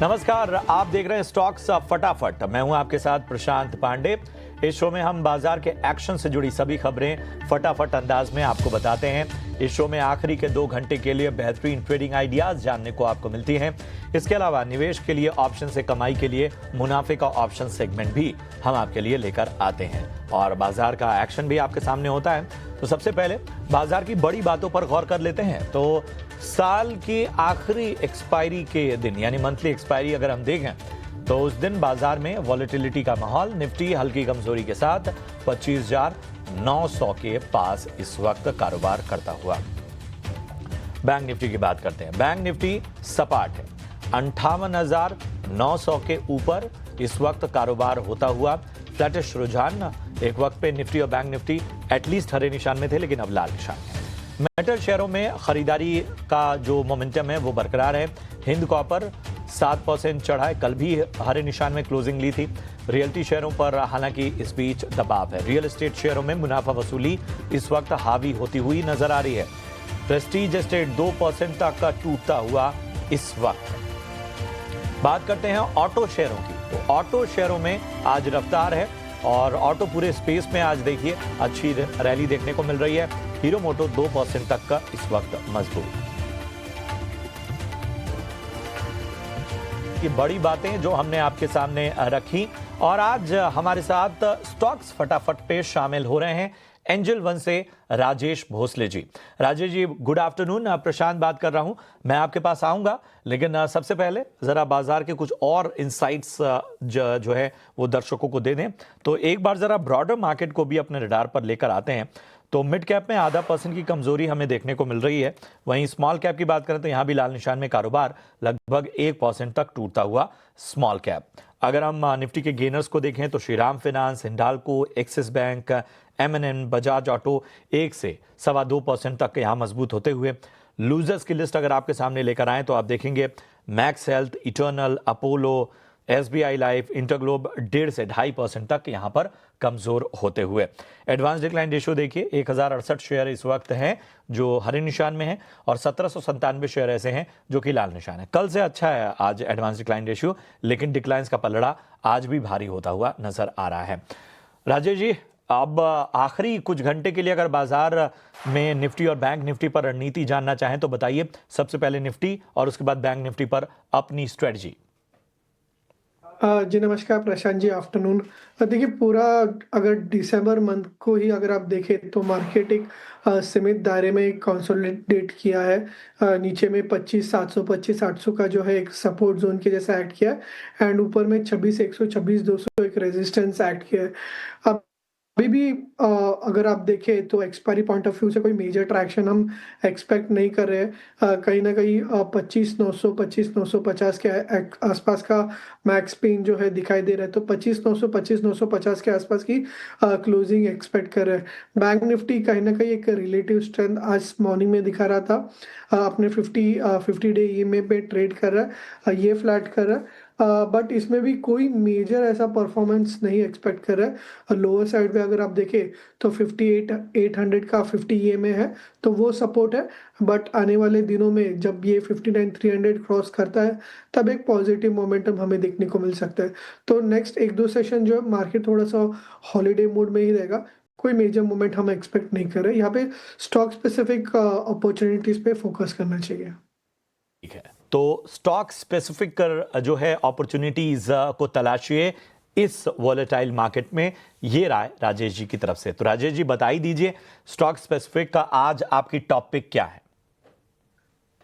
नमस्कार, आप देख रहे हैं स्टॉक्स फटाफट। मैं हूं आपके साथ प्रशांत पांडे। इस शो में हम बाजार के एक्शन से जुड़ी सभी खबरें फटाफट अंदाज में आपको बताते हैं। इस शो में आखिरी के 2 घंटे के लिए बेहतरीन ट्रेडिंग आइडियाज जानने को आपको मिलती हैं। इसके अलावा निवेश के लिए ऑप्शन से कमाई के लिए मुनाफे का ऑप्शन सेगमेंट भी हम आपके लिए लेकर आते हैं और बाजार का एक्शन भी आपके सामने होता है। तो सबसे पहले बाजार की बड़ी बातों पर गौर कर लेते हैं। तो साल की आखिरी एक्सपायरी के दिन यानी मंथली एक्सपायरी अगर हम देखें तो उस दिन बाजार में वॉलेटिलिटी का माहौल, निफ्टी हल्की कमजोरी के साथ 25,900 के पास इस वक्त कारोबार करता हुआ। बैंक निफ्टी की बात करते हैं। बैंक निफ्टी सपाट है, 58,900 के ऊपर इस वक्त कारोबार होता हुआ। फ्लैटिश रुझान, एक वक्त पे निफ्टी और बैंक निफ्टी एटलीस्ट हरे निशान में थे, लेकिन अब लाल निशान है। मेटल शेयरों में खरीदारी का जो मोमेंटम है वो बरकरार है। हिंद कॉपर 7% चढ़ा है, कल भी हरे निशान में क्लोजिंग ली थी। रियल्टी शेयरों पर हालांकि इस बीच दबाव है। रियल एस्टेट शेयरों में मुनाफा वसूली इस वक्त हावी होती हुई नजर आ रही है। प्रेस्टीज एस्टेट 2% तक का टूटता हुआ इस वक्त। बात करते हैं ऑटो शेयरों की। तो ऑटो शेयरों में आज रफ्तार है और ऑटो पूरे स्पेस में आज देखिए अच्छी रैली देखने को मिल रही है। हीरो मोटो 2% तक का इस वक्त मजबूत। ये बड़ी बातें जो हमने आपके सामने रखी और आज हमारे साथ स्टॉक्स फटाफट पे शामिल हो रहे हैं एंजल वन से राजेश भोसले जी। Rajesh ji, good afternoon. प्रशांत बात कर रहा हूं, मैं आपके पास आऊंगा, लेकिन सबसे पहले जरा बाजार के कुछ और इनसाइट्स जो है वो दर्शकों को दे दें। तो एक बार जरा ब्रॉडर मार्केट को भी अपने रडार पर लेकर आते हैं। तो मिड कैप में 0.5% की कमजोरी हमें देखने को मिल रही है। वहीं स्मॉल कैप की बात करें तो यहां भी लाल निशान में कारोबार, लगभग 1% तक टूटता हुआ स्मॉल कैप। अगर हम निफ्टी के गेनर्स को देखें तो Shriram finance, Hindalco, axis bank, M&N, Bajaj auto 1 से 2.25% तक यहाँ मजबूत होते हुए। लूजर्स की लिस्ट अगर आपके सामने लेकर आए तो आप देखेंगे max health, eternal, Apollo, SBI life, InterGlobe 1.5 से 2.5% तक यहां पर कमजोर होते हुए। एडवांस डिक्लाइन रेशियो देखिए, 1068 शेयर इस वक्त हैं जो हरे निशान में हैं और 1797 शेयर ऐसे हैं जो कि लाल निशान है। कल से अच्छा है आज एडवांस डिक्लाइन रेशियो, लेकिन डिक्लाइंस का पलड़ा आज भी भारी होता हुआ नजर आ रहा है। राजेश जी, अब आखिरी कुछ घंटे के लिए अगर बाजार में निफ्टी और बैंक निफ्टी पर रणनीति जानना चाहें तो बताइए। सबसे पहले निफ्टी और उसके बाद बैंक निफ्टी पर अपनी स्ट्रेटजी। जी नमस्कार प्रशांत जी, आफ्टरनून। देखिए पूरा अगर दिसंबर मंथ को ही अगर आप देखें तो मार्केट एक सीमित दायरे में कंसोलिडेट किया है। नीचे में 25,700 25,800 का जो है एक सपोर्ट जोन के जैसा एक्ट किया है एंड ऊपर में 26,100 26,200 एक रेजिस्टेंस एक्ट किया है। अब अभी भी अगर आप देखें तो एक्सपायरी पॉइंट ऑफ व्यू से कोई मेजर ट्रैक्शन हम एक्सपेक्ट नहीं कर रहे हैं। कहीं ना कहीं 25,900 25,950 के आसपास का मैक्स पेन जो है दिखाई दे रहा है। तो 25,900 25,950 के आसपास की क्लोजिंग एक्सपेक्ट कर रहे हैं। बैंक निफ्टी कहीं ना कहीं एक रिलेटिव स्ट्रेंथ आज मॉर्निंग में दिखा रहा था। अपने 50 डे ईएमए पे ट्रेड कर रहा है, ये फ्लैट कर रहा है। बट इसमें भी कोई मेजर ऐसा परफॉर्मेंस नहीं एक्सपेक्ट कर रहा है। लोअर साइड पे अगर आप देखें तो 58,800 का 50 ईएमए है, तो वो सपोर्ट है। बट आने वाले दिनों में जब ये 59,300 क्रॉस करता है तब एक पॉजिटिव मोमेंटम हमें देखने को मिल सकता है। तो नेक्स्ट 1-2 सेशन जो है मार्केट थोड़ा सा हॉलीडे मोड में ही रहेगा। कोई मेजर मोमेंट हम एक्सपेक्ट नहीं कर रहे। यहाँ पे स्टॉक स्पेसिफिक अपॉर्चुनिटीज पे फोकस करना चाहिए। ठीक है, तो स्टॉक स्पेसिफिक कर जो है अपॉर्चुनिटीज को तलाशिए इस वॉलेटाइल मार्केट में। ये राय राजेश जी की तरफ से। तो राजेश जी बता ही दीजिए स्टॉक स्पेसिफिक का आज आपकी टॉपिक क्या है।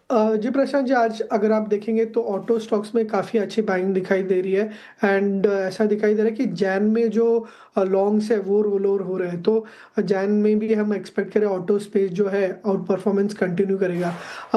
जी प्रशांत जी, आज अगर आप देखेंगे तो ऑटो स्टॉक्स में काफ़ी अच्छी बाइंग दिखाई दे रही है एंड ऐसा दिखाई दे रहा है कि जैन में जो लॉन्ग्स है वो रोल ओवर हो रहे हैं। तो जैन में भी हम एक्सपेक्ट करें ऑटो स्पेस जो है आउट परफॉर्मेंस कंटिन्यू करेगा।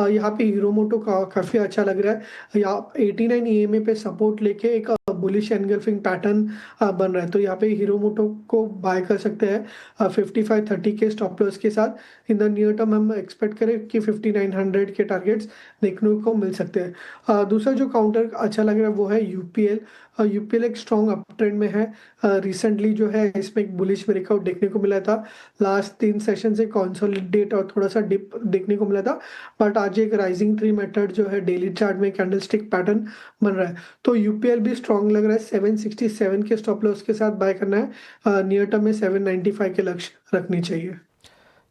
यहाँ पे हीरो मोटो काफ़ी अच्छा लग रहा है। यहाँ 89 ईएमए पे सपोर्ट लेके एक बुलिश एनगल्फिंग पैटर्न बन रहा है। तो यहाँ पे हीरो मोटो को बाय कर सकते हैं 55-30 के स्टॉप लॉस के साथ। इन द नियर टर्म हम एक्सपेक्ट करें कि 5900 के टारगेट मार्केट्स देखने को मिल सकते हैं। दूसरा जो काउंटर अच्छा लग रहा है वो है यूपीएल। यूपीएल एक स्ट्रॉन्ग अप ट्रेंड में है। रिसेंटली जो है इसमें एक बुलिश ब्रेकआउट देखने को मिला था। लास्ट 3 सेशन से कंसोलिडेट और थोड़ा सा डिप देखने को मिला था, बट आज एक राइजिंग ट्री मेथड जो है डेली चार्ट में कैंडलस्टिक पैटर्न बन रहा है। तो यूपीएल भी स्ट्रॉन्ग लग रहा है। 767 के स्टॉप लॉस के साथ बाय करना है। नियर टर्म में 795 के लक्ष्य रखनी चाहिए।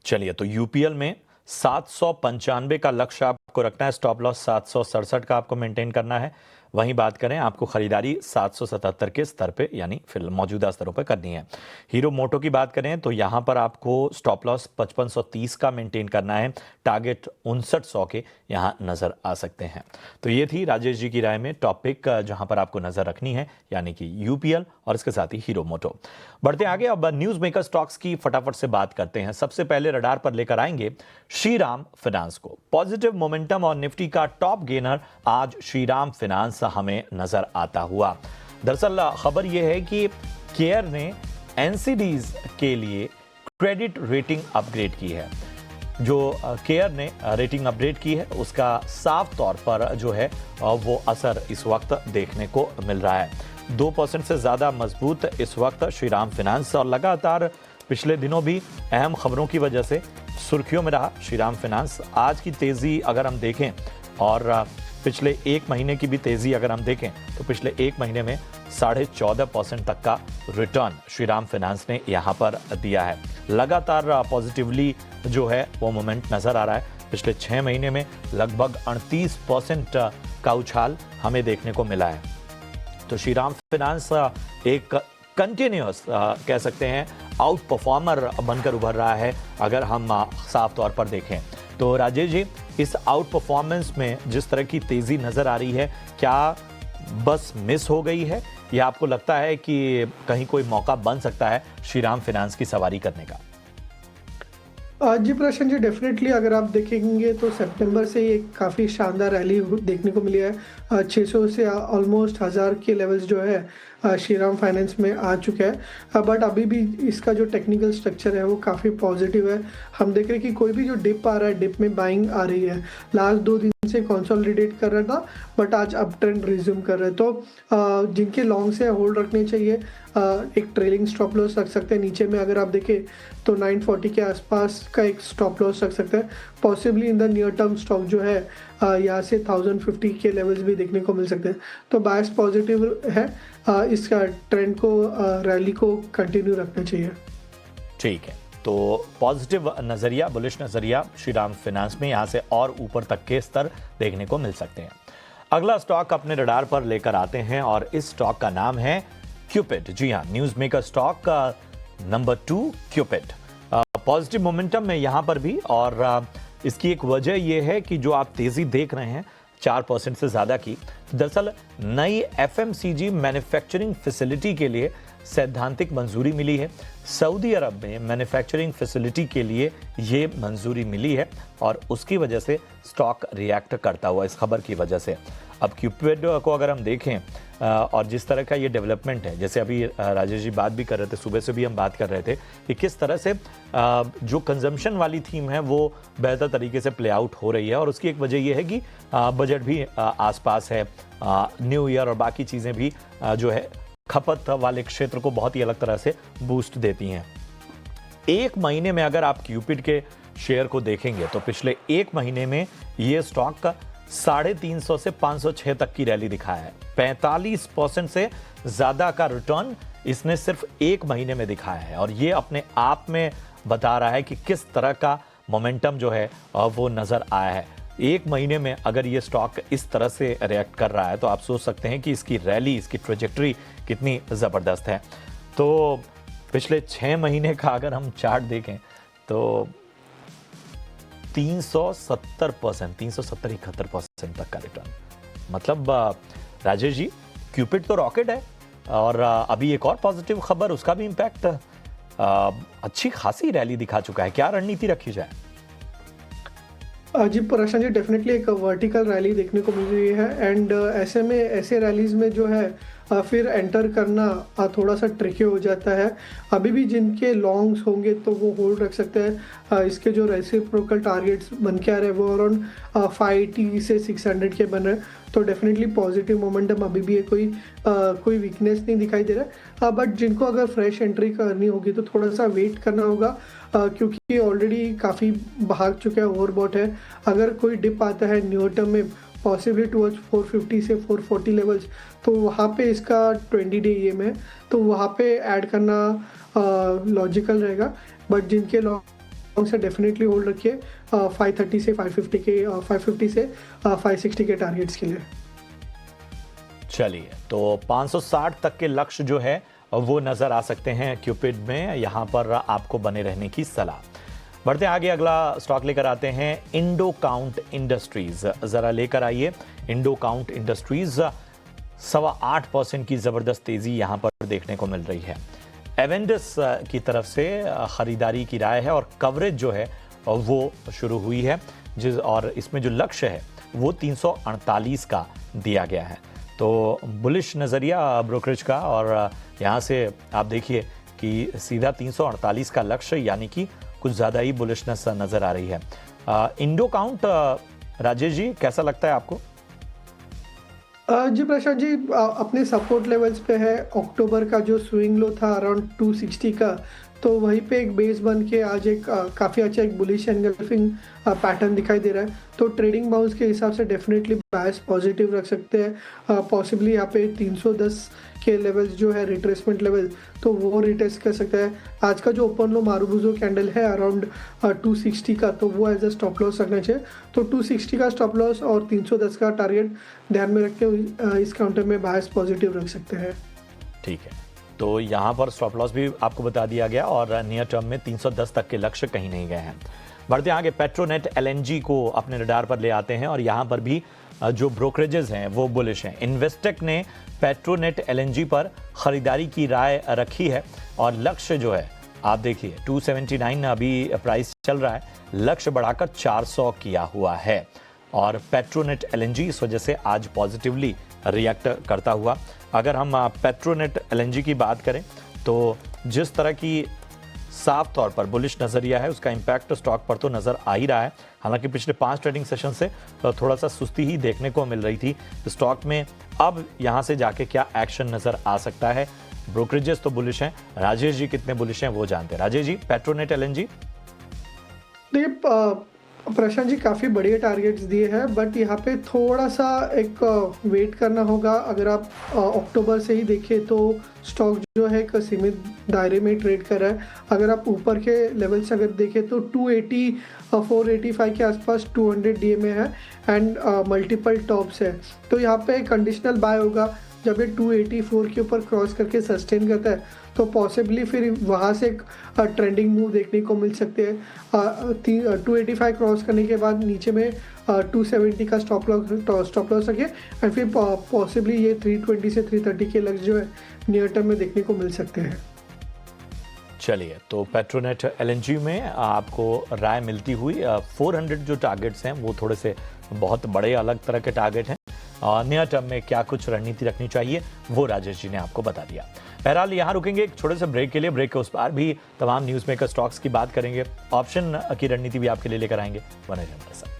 चलिए, तो यूपीएल में 795 का लक्ष्य आपको रखना है, स्टॉप लॉस 767 का आपको मेंटेन करना है। वहीं बात करें आपको खरीदारी 777 के स्तर पे यानी फिर मौजूदा स्तरों पर करनी है। हीरो मोटो की बात करें तो यहां पर आपको स्टॉप लॉस 5530 का मेंटेन करना है, टारगेट 5900 के यहां नजर आ सकते हैं। तो ये थी राजेश जी की राय में टॉपिक जहां पर आपको नजर रखनी है, यानी कि यूपीएल और इसके साथ ही हीरो मोटो। बढ़ते आगे, अब न्यूज मेकर स्टॉक्स की फटाफट से बात करते हैं। सबसे पहले रडार पर लेकर आएंगे श्रीराम फाइनेंस को। पॉजिटिव मोमेंटम और निफ्टी का टॉप गेनर आज श्रीराम फाइनेंस हमें नजर आता हुआ। दरअसल खबर यह है कि केयर ने एनसीडीज के लिए क्रेडिट रेटिंग अपग्रेड की है। जो केयर ने रेटिंग अपग्रेड की है उसका साफ तौर पर जो है वो असर इस वक्त देखने को मिल रहा है। 2% से ज्यादा मजबूत इस वक्त श्रीराम फाइनेंस, और लगातार पिछले दिनों भी अहम खबरों की वजह से सुर्खियों में रहा श्रीराम फाइनेंस। आज की तेजी अगर हम देखें और पिछले 1 महीने की भी तेजी अगर हम देखें तो पिछले 1 महीने में 14.5% तक का रिटर्न श्रीराम फाइनेंस ने यहां पर दिया है। लगातार पॉजिटिवली जो है वो मोमेंट नजर आ रहा है। पिछले 6 महीने में लगभग 38% का उछाल हमें देखने को मिला है। तो श्रीराम फाइनेंस एक कंटिन्यूअस कह सकते हैं आउट परफॉर्मर बनकर उभर रहा है अगर हम साफ तौर पर देखें तो। राजेश जी, इस आउट परफॉर्मेंस में जिस तरह की तेजी नजर आ रही है, क्या बस मिस हो गई है या आपको लगता है कि कहीं कोई मौका बन सकता है श्रीराम फाइनेंस की सवारी करने का? जी प्रशांत जी, डेफिनेटली अगर आप देखेंगे तो सितंबर से ये काफ़ी शानदार रैली देखने को मिली है। 600 से ऑलमोस्ट 1000 के लेवल्स जो है श्रीराम फाइनेंस में आ चुका है। बट अभी भी इसका जो टेक्निकल स्ट्रक्चर है वो काफ़ी पॉजिटिव है। हम देख रहे हैं कि कोई भी जो डिप आ रहा है, डिप में बाइंग आ रही है। लास्ट 2 दिन से कंसोलिडेट कर रहा था बट आज अप ट्रेंड रिज्यूम कर रहा है। तो जिनके लॉन्ग से होल्ड रखने चाहिए, एक ट्रेलिंग स्टॉप लॉस रख सकते हैं। नीचे में अगर आप देखें तो 940 के आसपास का एक स्टॉप लॉस रख सकते हैं। Possibly in the near term stock जो है यहाँ से 1050 के लेवल्स भी देखने को मिल सकते हैं। तो बायस पॉजिटिव है। इसका ट्रेंड को, रैली को कंटिन्यू रखना चाहिए। ठीक है, तो पॉजिटिव नजरिया, बुलिश नजरिया श्रीराम फाइनेंस में यहां से और ऊपर तक के स्तर देखने को मिल सकते हैं। अगला स्टॉक अपने रडार पर लेकर आते हैं और इस स्टॉक का नाम है क्यूपिड। जी हां, news maker stock number 2 Cupid. Positive momentum में यहां पर भी, और इसकी एक वजह यह है कि जो आप तेजी देख रहे हैं 4% से ज्यादा की, दरअसल नई एफएमसीजी मैन्युफैक्चरिंग फैसिलिटी के लिए सैद्धांतिक मंजूरी मिली है। सऊदी अरब में मैन्युफैक्चरिंग फैसिलिटी के लिए ये मंजूरी मिली है और उसकी वजह से स्टॉक रिएक्ट करता हुआ, इस खबर की वजह से। अब क्यूपिड को अगर हम देखें और जिस तरह का ये डेवलपमेंट है, जैसे अभी राजेश जी बात भी कर रहे थे, सुबह से भी हम बात कर रहे थे कि किस तरह से जो कंजम्पशन वाली थीम है वो बेहतर तरीके से प्ले आउट हो रही है, और उसकी एक वजह ये है कि बजट भी आसपास है, न्यू ईयर और बाकी चीज़ें भी जो है खपत वाले क्षेत्र को बहुत ही अलग तरह से बूस्ट देती हैं। 1 महीने में अगर आप क्यूपिड के शेयर को देखेंगे तो पिछले 1 महीने में ये स्टॉक का 350 से 506 तक की रैली दिखाया है। 45% से ज्यादा का रिटर्न इसने सिर्फ 1 महीने में दिखाया है, और ये अपने आप में बता रहा है कि किस तरह का मोमेंटम जो है वो नजर आया है। 1 महीने में अगर ये स्टॉक इस तरह से रिएक्ट कर रहा है तो आप सोच सकते हैं कि इसकी रैली, इसकी ट्रेजेक्टरी कितनी जबरदस्त है। तो पिछले 6 महीने का अगर हम चार्ट देखें तो 370%, 370-71% तक का रिटर्न। मतलब राजेश जी, क्यूपिड तो रॉकेट है, और अभी एक और पॉजिटिव खबर, उसका भी इंपैक्ट अच्छी खासी रैली दिखा चुका है। क्या रणनीति रखी जाए? जी प्रशांत जी, डेफिनेटली एक वर्टिकल रैली देखने को मिल रही है। एंड ऐसे में, ऐसे रैलीज में जो है फिर एंटर करना थोड़ा सा ट्रिकी हो जाता है। अभी भी जिनके लॉन्ग्स होंगे तो वो होल्ड रख सकते हैं। इसके जो रेसिप्रोकल टारगेट्स बन के आ रहे हैं वो अराउंड 580 से 600 के बन रहे हैं, तो डेफिनेटली पॉजिटिव मोमेंटम अभी भी है, कोई वीकनेस नहीं दिखाई दे रहा है। बट जिनको अगर फ्रेश एंट्री करनी होगी तो थोड़ा सा वेट करना होगा, क्योंकि ऑलरेडी काफ़ी भाग चुका है, ओवरबॉट है। अगर कोई डिप आता है न्यू टर्म में पॉसिबली टुवर्ड्स 450 से 440 लेवल्स, तो वहाँ पे इसका 20 डे ईएम है, तो वहाँ पे ऐड करना लॉजिकल रहेगा। बट जिनके लॉन्ग से डेफिनेटली होल्ड रखिए 530 से 550 के 550 से 560 के टारगेट्स के लिए। चलिए, तो 560 तक के लक्ष्य जो है वो नजर आ सकते हैं क्यूपिड में, यहां पर आपको बने रहने की सलाह। बढ़ते आगे, अगला स्टॉक लेकर आते हैं इंडो काउंट इंडस्ट्रीज। जरा लेकर आइए इंडो काउंट इंडस्ट्रीज। 8.25% की जबरदस्त तेजी यहां पर देखने को मिल रही है। एवेंडस की तरफ से खरीदारी की राय है और कवरेज जो है वो शुरू हुई है, और इसमें जो लक्ष्य है वो 348 का दिया गया है। तो बुलिश नज़रिया ब्रोकरेज का, और यहाँ से आप देखिए कि सीधा 348 का लक्ष्य, यानी कि कुछ ज़्यादा ही बुलिशनेस नज़र आ रही है। इंडो काउंट, राजेश जी कैसा लगता है आपको? जी प्रशांत जी, अपने सपोर्ट लेवल्स पे है। अक्टूबर का जो स्विंग लो था अराउंड 260 का, तो वहीं पे एक बेस बन के आज एक काफ़ी अच्छा एक बुलिश एंगल्फिंग पैटर्न दिखाई दे रहा है। तो ट्रेडिंग बाउंस के हिसाब से डेफिनेटली बायस पॉजिटिव रख सकते हैं। पॉसिबली यहाँ पे 310 के लेवल्स जो है रिट्रेसमेंट लेवल, तो वो रिटेस्ट कर सकता है। आज का जो ओपन लो मारुबुजो कैंडल है अराउंड 260 का, तो वो एज अ स्टॉप लॉस रखना चाहिए। तो 260 का स्टॉप लॉस और 310 का टारगेट ध्यान में रख के इस काउंटर में बायस पॉजिटिव रख सकते हैं। ठीक है, तो यहाँ पर स्टॉप लॉस भी आपको बता दिया गया, और नियर टर्म में 310 तक के लक्ष्य कहीं नहीं गए हैं। बढ़ते आगे, पेट्रोनेट एलएनजी को अपने रडार पर ले आते हैं, और यहाँ पर भी जो ब्रोकरेजेस हैं वो बुलिश हैं। इन्वेस्टेक ने पेट्रोनेट एलएनजी पर खरीदारी की राय रखी है, और लक्ष्य जो है आप देखिए 279 अभी प्राइस चल रहा है, लक्ष्य बढ़ाकर 400 किया हुआ है। और पेट्रोनेट एलएनजी इस वजह से आज पॉजिटिवली रिएक्ट करता हुआ। अगर हम पेट्रोनेट एलएनजी की बात करें तो जिस तरह की साफ तौर पर बुलिश नजरिया है, उसका इंपैक्ट स्टॉक पर तो नजर आ ही रहा है। हालांकि पिछले 5 ट्रेडिंग सेशन से थोड़ा सा सुस्ती ही देखने को मिल रही थी स्टॉक में। अब यहां से जाके क्या एक्शन नजर आ सकता है? ब्रोकरेजेस तो बुलिश हैं, राजेश जी कितने बुलिश हैं वो जानते हैं। Rajesh ji, Petronet LNG. देखिए प्रशांत जी, काफ़ी बढ़िया टारगेट्स दिए हैं, बट यहाँ पे थोड़ा सा एक वेट करना होगा। अगर आप अक्टूबर से ही देखें तो स्टॉक जो है एक सीमित दायरे में ट्रेड कर रहा है। अगर आप ऊपर के लेवल से अगर देखें तो 280 485 के आसपास 200 डीएमए है, एंड मल्टीपल टॉप्स है। तो यहाँ पे कंडीशनल बाय होगा। जब ये 284 के ऊपर क्रॉस करके सस्टेन करता है तो पॉसिबली फिर वहाँ से एक ट्रेंडिंग मूव देखने को मिल सकते हैं। 285 क्रॉस करने के बाद नीचे में 270 का स्टॉप लॉस रखिए, एंड फिर पॉसिबली ये 320 से 330 के लक्ष्य जो है नियर टर्म में देखने को मिल सकते हैं। चलिए, तो पेट्रोनेट एलएनजी में आपको राय मिलती हुई 400 जो टारगेट्स हैं वो थोड़े से बहुत बड़े अलग तरह के टारगेट हैं। नियर टर्म में क्या कुछ रणनीति रखनी चाहिए वो राजेश जी ने आपको बता दिया। बहरहाल यहाँ रुकेंगे एक छोटे से ब्रेक के लिए। ब्रेक के उस पार भी तमाम न्यूज़ मेकर स्टॉक्स की बात करेंगे, ऑप्शन की रणनीति भी आपके लिए लेकर आएंगे। बने रहें हमारे साथ।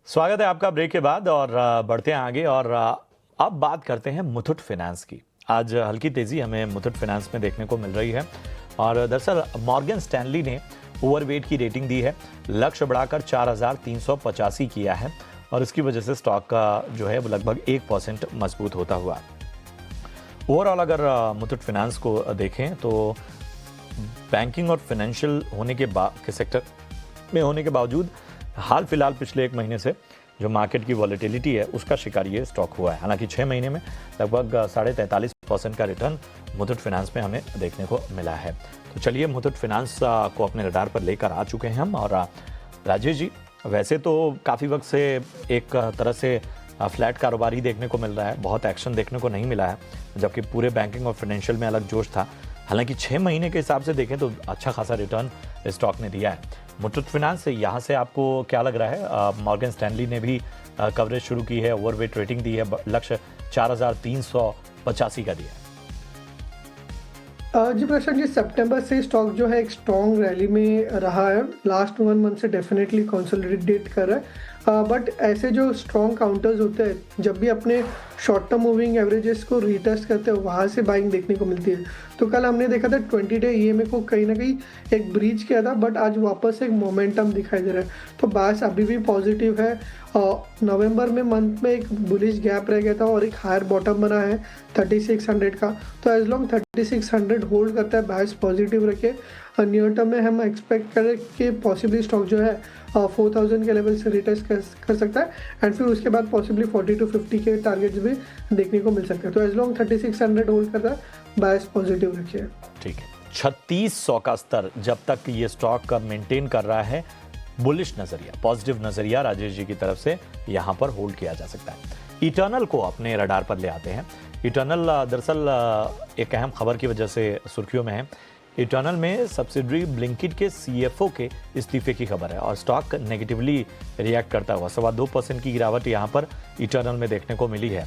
स्वागत है आपका ब्रेक के बाद, और बढ़ते हैं आगे, और अब बात करते हैं मुथूट फाइनेंस की। आज हल्की तेजी हमें मुथूट फाइनेंस में देखने को मिल रही है, और दरअसल मॉर्गन स्टैनली ने ओवरवेट की रेटिंग दी है, लक्ष्य बढ़ाकर 4385 किया है, और इसकी वजह से स्टॉक का जो है वो लगभग 1% मजबूत होता हुआ। ओवरऑल अगर मुथूट फाइनेंस को देखें तो बैंकिंग और फाइनेंशियल होने के सेक्टर में होने के बावजूद हाल फिलहाल पिछले 1 महीने से जो मार्केट की वॉलेटिलिटी है उसका शिकार ये स्टॉक हुआ है। हालांकि 6 महीने में लगभग 43.5% का रिटर्न मुथूट फाइनेंस में हमें देखने को मिला है। तो चलिए, मुथूट फाइनेंस को अपने रडार पर लेकर आ चुके हैं हम। और राजेश जी, वैसे तो काफ़ी वक्त से एक तरह से फ्लैट कारोबार ही देखने को मिल रहा है, बहुत एक्शन देखने को नहीं मिला है, जबकि पूरे बैंकिंग और फाइनेंशियल में अलग जोश था। हालांकि 6 महीने के हिसाब से देखें तो अच्छा खासा रिटर्न स्टॉक ने दिया है। मुथूट फिनांस से यहाँ से आपको क्या लग रहा है? मॉर्गन स्टैनली ने भी कवरेज शुरू की है, ओवरवेट रेटिंग दी है, लक्ष्य 4385 का दिया है। जी प्रशांत जी, सितंबर से स्टॉक जो है एक स्ट्रॉन्ग रैली में रहा है। लास्ट 1 मंथ से डेफिनेटली कंसोलिडेट कर रहा है। बट ऐसे जो स्ट्रॉन्ग काउंटर्स होते हैं, जब भी अपने शॉर्ट टर्म मूविंग एवरेजेस को रीटेस्ट करते हैं, वहाँ से बाइंग देखने को मिलती है। तो कल हमने देखा था 20 डे ईएमए को कहीं ना कहीं एक ब्रीच किया था, बट आज वापस एक मोमेंटम दिखाई दे रहा है। तो बायस अभी भी पॉजिटिव है। नवंबर में मंथ में एक बुलिश गैप रह गया था और एक हायर बॉटम बना है 3600 का। तो एज लॉन्ग 3600 होल्ड करता है, बायस पॉजिटिव रखे। नियर टर्म में हम एक्सपेक्ट करें कि पॉसिबली स्टॉक जो है 4000 के लेवल से रिटेस्ट कर सकता है, एंड फिर उसके बाद पॉसिबली 40 to 50 के टारगेट्स भी देखने को मिल सकते हैं। तो एज लॉन्ग 3600 होल्ड करता है, बायस पॉजिटिव रखिए। ठीक है, 3600 का स्तर जब तक ये स्टॉक मेंटेन कर रहा है, बुलिश नजरिया, पॉजिटिव नजरिया राजेश जी की तरफ से यहां पर होल्ड किया जा सकता है। इटर्नल को अपने रडार पर ले आते हैं। इटर्नल दरअसल एक अहम खबर की वजह से सुर्खियों में है। इटर्नल में सब्सिडरी ब्लिंकिट के सीएफओ के इस्तीफे की खबर है और स्टॉक नेगेटिवली रिएक्ट करता हुआ 2.25% की गिरावट यहां पर इटर्नल में देखने को मिली है।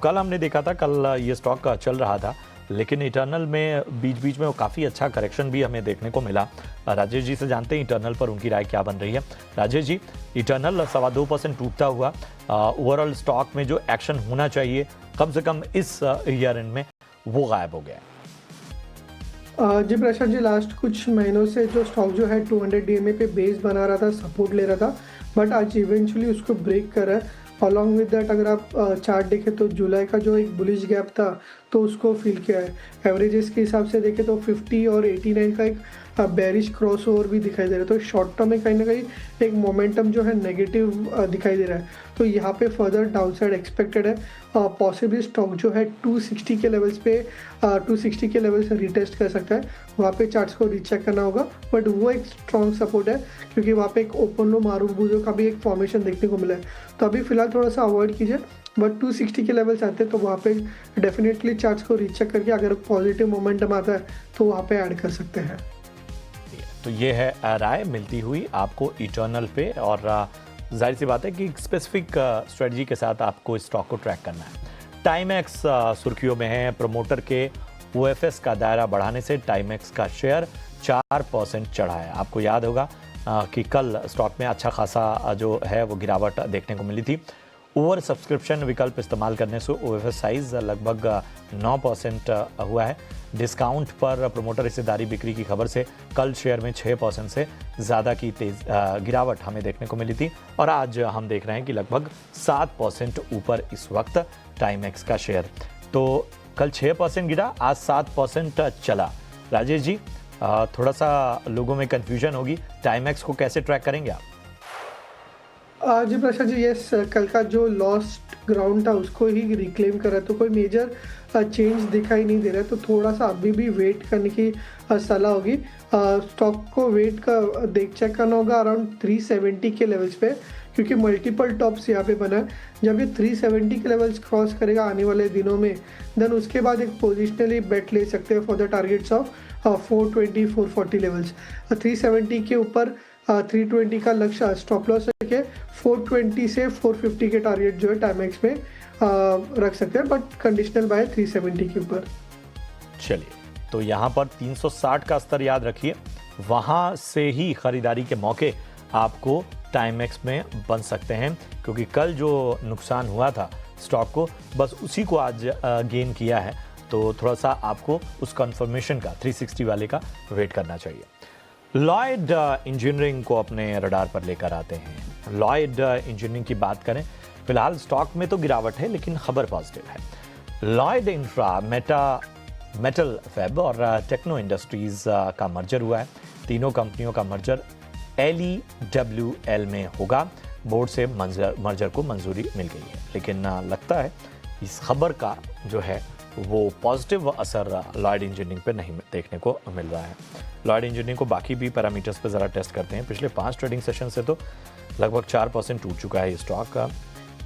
कल हमने देखा था, कल ये स्टॉक चल रहा था, लेकिन इटर्नल में बीच बीच में वो काफ़ी अच्छा करेक्शन भी हमें देखने को मिला। राजेश जी से जानते हैं इटर्नल पर उनकी राय क्या बन रही है। राजेश जी, इटर्नल 2.25% टूटता हुआ ओवरऑल स्टॉक में जो एक्शन होना चाहिए कम से कम इस ईयर एंड में, वो गायब हो गया। जी प्रशांत जी, लास्ट कुछ महीनों से जो स्टॉक जो है 200 डीएमए पे बेस बना रहा था, सपोर्ट ले रहा था, बट आज इवेंचुअली उसको ब्रेक कर रहा है। अलॉन्ग विद दैट अगर आप चार्ट देखें तो जुलाई का जो एक बुलिश गैप था तो उसको फील किया है। एवरेजेस के हिसाब से देखें तो 50 और 89 का एक बेरिश क्रॉस ओवर भी दिखाई दे रहा है। तो शॉर्ट टर्म में कहीं ना कहीं एक मोमेंटम जो है नेगेटिव दिखाई दे रहा है। तो यहाँ पे फर्दर डाउनसाइड एक्सपेक्टेड है। पॉसिबली स्टॉक जो है 260 के लेवल्स पे 260 के लेवल से रिटेस्ट कर सकता है। वहाँ पे चार्ट्स को रीचेक करना होगा, बट वो एक स्ट्रॉन्ग सपोर्ट है क्योंकि वहाँ पे एक ओपन लो मारूबुजो का भी एक फॉर्मेशन देखने को मिला है। तो अभी फिलहाल थोड़ा सा अवॉइड कीजिए, बट 260 के लेवल्स आते हैं तो वहाँ पे डेफिनेटली चार्ट्स को रीचेक करके अगर पॉजिटिव मोमेंटम आता है तो वहाँ पे ऐड कर सकते हैं। तो ये है राय मिलती हुई आपको इटर्नल पे, और जाहिर सी बात है कि स्पेसिफिक स्ट्रेटजी के साथ आपको इस स्टॉक को ट्रैक करना है। टाइमैक्स सुर्खियों में है। प्रमोटर के ओएफएस का दायरा बढ़ाने से टाइमैक्स का शेयर 4% चढ़ा है। आपको याद होगा कि कल स्टॉक में अच्छा खासा जो है वो गिरावट देखने को मिली थी। ओवर सब्सक्रिप्शन विकल्प इस्तेमाल करने से ओएफएस साइज लगभग 9% हुआ है। डिस्काउंट पर प्रमोटर हिस्सेदारी बिक्री की खबर से कल शेयर में 6% से ज़्यादा की तेज गिरावट हमें देखने को मिली थी, और आज हम देख रहे हैं कि लगभग 7% ऊपर इस वक्त टाइमैक्स का शेयर। तो कल 6% गिरा, आज 7% चला। राजेश जी, थोड़ा सा लोगों में कन्फ्यूजन होगी, टाइमैक्स को कैसे ट्रैक करेंगे आप? जी प्रशांत जी, यस, कल का जो लॉस्ट ग्राउंड था उसको ही रिक्लेम कर रहा है, तो कोई मेजर चेंज दिखाई नहीं दे रहा है। तो थोड़ा सा अभी भी वेट करने की सलाह होगी। स्टॉक को वेट का चेक करना होगा अराउंड 370 के लेवल्स पे, क्योंकि मल्टीपल टॉप्स यहाँ पे बना है। जब ये 370 के लेवल्स क्रॉस करेगा आने वाले दिनों में, देन उसके बाद एक पोजिशनली बेट ले सकते हैं for the targets of 420 440 levels. 370 के ऊपर 320 का लक्ष्य स्टॉप लॉस रखे, 420 से 450 के टारगेट जो है टाइमैक्स में रख सकते हैं, बट कंडीशनल बाय 370 के ऊपर। चलिए, तो यहाँ पर 360 का स्तर याद रखिए, वहाँ से ही खरीदारी के मौके आपको टाइमैक्स में बन सकते हैं, क्योंकि कल जो नुकसान हुआ था स्टॉक को, बस उसी को आज गेन किया है। तो थोड़ा सा आपको उस कंफर्मेशन का 360 वाले का वेट करना चाहिए। लॉयड इंजीनियरिंग को अपने रडार पर लेकर आते हैं। लॉयड इंजीनियरिंग की बात करें, फिलहाल स्टॉक में तो गिरावट है, लेकिन खबर पॉजिटिव है। लॉयड इंफ्रा, मेटल फैब और टेक्नो इंडस्ट्रीज का मर्जर हुआ है। तीनों कंपनियों का मर्जर LEWL में होगा। बोर्ड से मर्जर को मंजूरी मिल गई है, लेकिन लगता है इस खबर का जो है वो पॉजिटिव असर लॉयड इंजीनियरिंग पे नहीं देखने को मिल रहा है। लॉयड इंजीनियरिंग को बाकी भी पैरामीटर्स पे ज़रा टेस्ट करते हैं। पिछले 5 ट्रेडिंग सेशन से तो लगभग 4% टूट चुका है ये स्टॉक।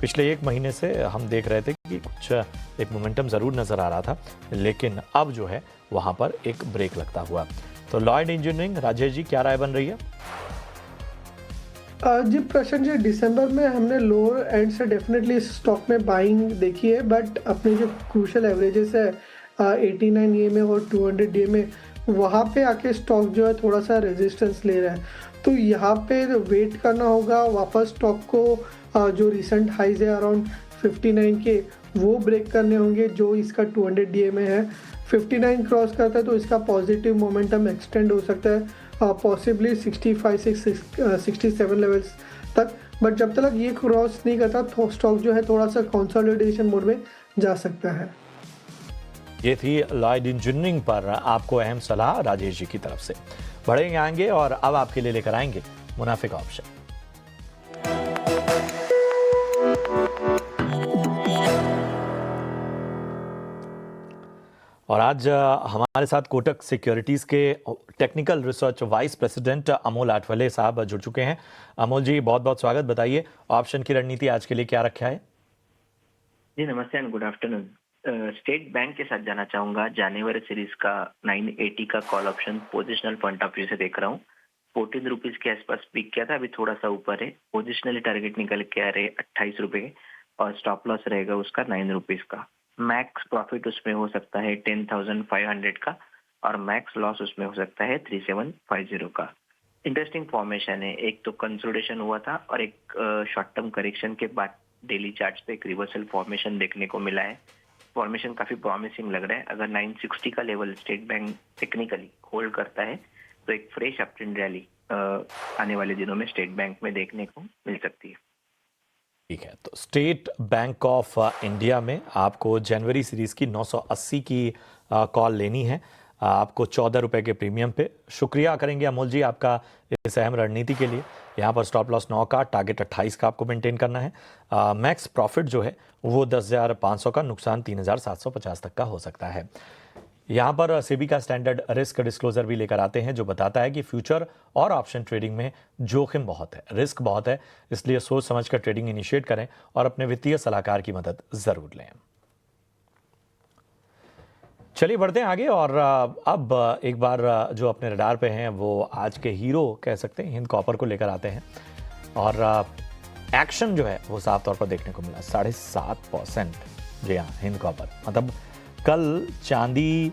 पिछले 1 महीने से हम देख रहे थे कि कुछ एक मोमेंटम ज़रूर नज़र आ रहा था, लेकिन अब जो है वहाँ पर एक ब्रेक लगता हुआ। तो लॉयड इंजीनियरिंग, राजेश जी क्या राय बन रही है? जी प्रशांत जी, दिसंबर में हमने लोअर एंड से डेफिनेटली इस स्टॉक में बाइंग देखी है, बट अपने जो क्रूशियल एवरेजेस है 89 EMA और 200 DMA, वहाँ पे आके स्टॉक जो है थोड़ा सा रेजिस्टेंस ले रहा है। तो यहाँ पे वेट करना होगा वापस स्टॉक को जो रिसेंट हाइज है अराउंड 59 के, वो ब्रेक करने होंगे जो इसका 200 DMA है। 59 क्रॉस करता है तो इसका पॉजिटिव मोमेंटम एक्सटेंड हो सकता है पॉसिबली 67 लेवल्स तक, बट जब तक ये क्रॉस नहीं करता तो स्टॉक जो है थोड़ा सा कंसोलिडेशन मोड में जा सकता है। ये थी लॉयड इंजीनियरिंग पर आपको अहम सलाह राजेश जी की तरफ से। बढ़ेंगे आएंगे और अब आपके लिए लेकर आएंगे मुनाफे का ऑप्शन। और आज हमारे साथ कोटक सिक्योरिटीज के technical research vice president Amol Athawale साहब जुड़ चुके हैं। अमोल जी बहुत बहुत स्वागत। बताइए ऑप्शन की रणनीति आज के लिए क्या रखा है? जी नमस्ते and good afternoon. State bank के साथ जाना चाहूंगा। जनवरी सीरीज का 980 का call option positional point of view से देख रहा हूँ। 14 रुपीज के आसपास पिक किया था, अभी थोड़ा सा ऊपर है। पोजिशनली टारगेट निकल के आ रहे 28 रुपए और स्टॉप लॉस रहेगा उसका 9 रुपीज का। मैक्स प्रॉफिट उसमें हो सकता है 10,500 का और मैक्स लॉस उसमें हो सकता है 3750 का। इंटरेस्टिंग फॉर्मेशन है। एक तो कंसोलिडेशन हुआ था और एक शॉर्ट टर्म करेक्शन के बाद डेली चार्ट्स पे एक रिवर्सल फॉर्मेशन देखने को मिला है। फॉर्मेशन काफी प्रॉमिसिंग लग रहा है। अगर 960 का level state bank technically hold करता है तो एक फ्रेश अपट्रेंड रैली आने वाले दिनों में स्टेट बैंक में देखने को मिल सकती है। ठीक है, तो स्टेट बैंक ऑफ इंडिया में आपको जनवरी सीरीज की 980 की कॉल लेनी है। आपको 14 रुपए के प्रीमियम पे। शुक्रिया करेंगे अमोल जी आपका इस अहम रणनीति के लिए। यहाँ पर स्टॉप लॉस 9 का, टारगेट 28 का आपको मेंटेन करना है। मैक्स प्रॉफिट जो है वो 10,500 का, नुकसान 3,750 तक का हो सकता है। यहाँ पर सेबी का स्टैंडर्ड रिस्क डिस्क्लोजर भी लेकर आते हैं जो बताता है कि फ्यूचर और ऑप्शन ट्रेडिंग में जोखिम बहुत है, रिस्क बहुत है, इसलिए सोच समझ कर ट्रेडिंग इनिशिएट करें और अपने वित्तीय सलाहकार की मदद जरूर लें। चलिए बढ़ते हैं आगे और अब एक बार जो अपने रडार पे हैं वो आज के हीरो कह सकते हैं हिंद कॉपर को लेकर आते हैं और एक्शन जो है वो साफ तौर पर देखने को मिला 7.5%। जी हाँ, हिंद कॉपर मतलब कल चांदी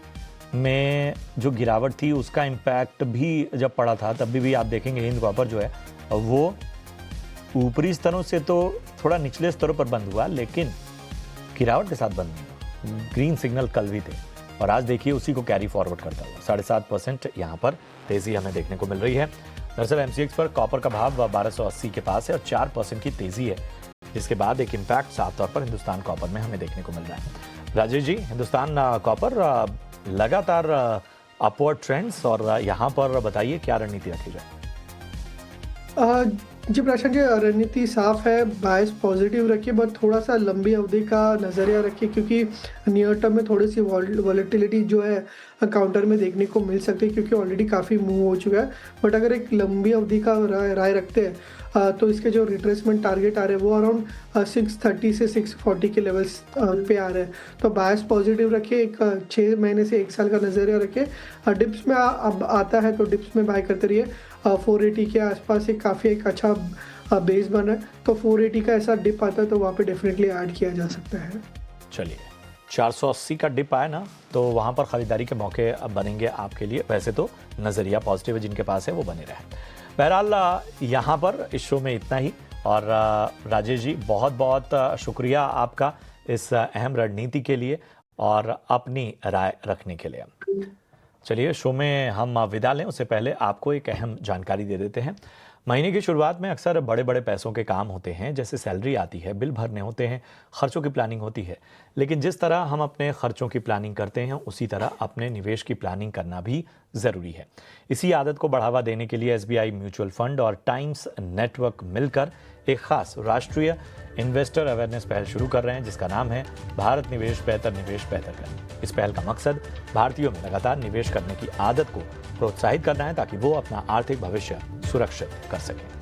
में जो गिरावट थी उसका इम्पैक्ट भी जब पड़ा था तब भी आप देखेंगे हिंद कॉपर जो है वो ऊपरी स्तरों से तो थोड़ा निचले स्तरों पर बंद हुआ, लेकिन गिरावट के साथ बंद नहीं हुआ। ग्रीन सिग्नल कल भी थे और आज देखिए उसी को कैरी फॉरवर्ड करता हुआ 7.5% यहाँ पर तेजी हमें देखने को मिल रही है। दरअसल MCX पर कॉपर का भाव 1280 के पास है और 4% की तेजी है, जिसके बाद एक इम्पैक्ट साफ तौर पर हिंदुस्तान कॉपर में हमें देखने को मिल रहा है। राजेश जी, हिंदुस्तान कॉपर लगातार अपवर्ड ट्रेंड्स और यहाँ पर बताइए क्या रणनीति रखी जाए? जी प्रशांत जी, रणनीति साफ है, बायस पॉजिटिव रखिए, बट थोड़ा सा लंबी अवधि का नजरिया रखिए क्योंकि नियर टर्म में थोड़ी सी वॉलेटिलिटी जो है काउंटर में देखने को मिल सकती है क्योंकि ऑलरेडी काफ़ी मूव हो चुका है। बट अगर एक लंबी अवधि का राय रखते हैं तो इसके जो रिट्रेसमेंट टारगेट आ रहे हैं वो अराउंड 630 से 640 के लेवल्स पे आ रहे हैं। तो बायस पॉजिटिव रखिए, एक 6 महीने से 1 साल का नजरिया रखिए। डिप्स में अब आता है तो डिप्स में बाय करते रहिए। 480 के आसपास एक काफ़ी एक अच्छा बेस बना है, तो 480 का ऐसा डिप आता है तो वहाँ पे डेफिनेटली ऐड किया जा सकता है। चलिए 480 का डिप आया ना तो वहाँ पर खरीदारी के मौके अब बनेंगे आपके लिए। वैसे तो नज़रिया पॉजिटिव है, जिनके पास है वो बने रहे। बहरहाल यहाँ पर इस शो में इतना ही और राजेश जी बहुत बहुत शुक्रिया आपका इस अहम रणनीति के लिए और अपनी राय रखने के लिए। चलिए शो में हम विदा लें उससे पहले आपको एक अहम जानकारी दे देते हैं। महीने की शुरुआत में अक्सर बड़े बड़े पैसों के काम होते हैं, जैसे सैलरी आती है, बिल भरने होते हैं, खर्चों की प्लानिंग होती है। लेकिन जिस तरह हम अपने खर्चों की प्लानिंग करते हैं उसी तरह अपने निवेश की प्लानिंग करना भी ज़रूरी है। इसी आदत को बढ़ावा देने के लिए SBI म्यूचुअल फंड और टाइम्स नेटवर्क मिलकर एक खास राष्ट्रीय इन्वेस्टर अवेयरनेस पहल शुरू कर रहे हैं जिसका नाम है भारत निवेश बेहतर कर। इस पहल का मकसद भारतीयों में लगातार निवेश करने की आदत को प्रोत्साहित करना है ताकि वो अपना आर्थिक भविष्य सुरक्षित कर सकें।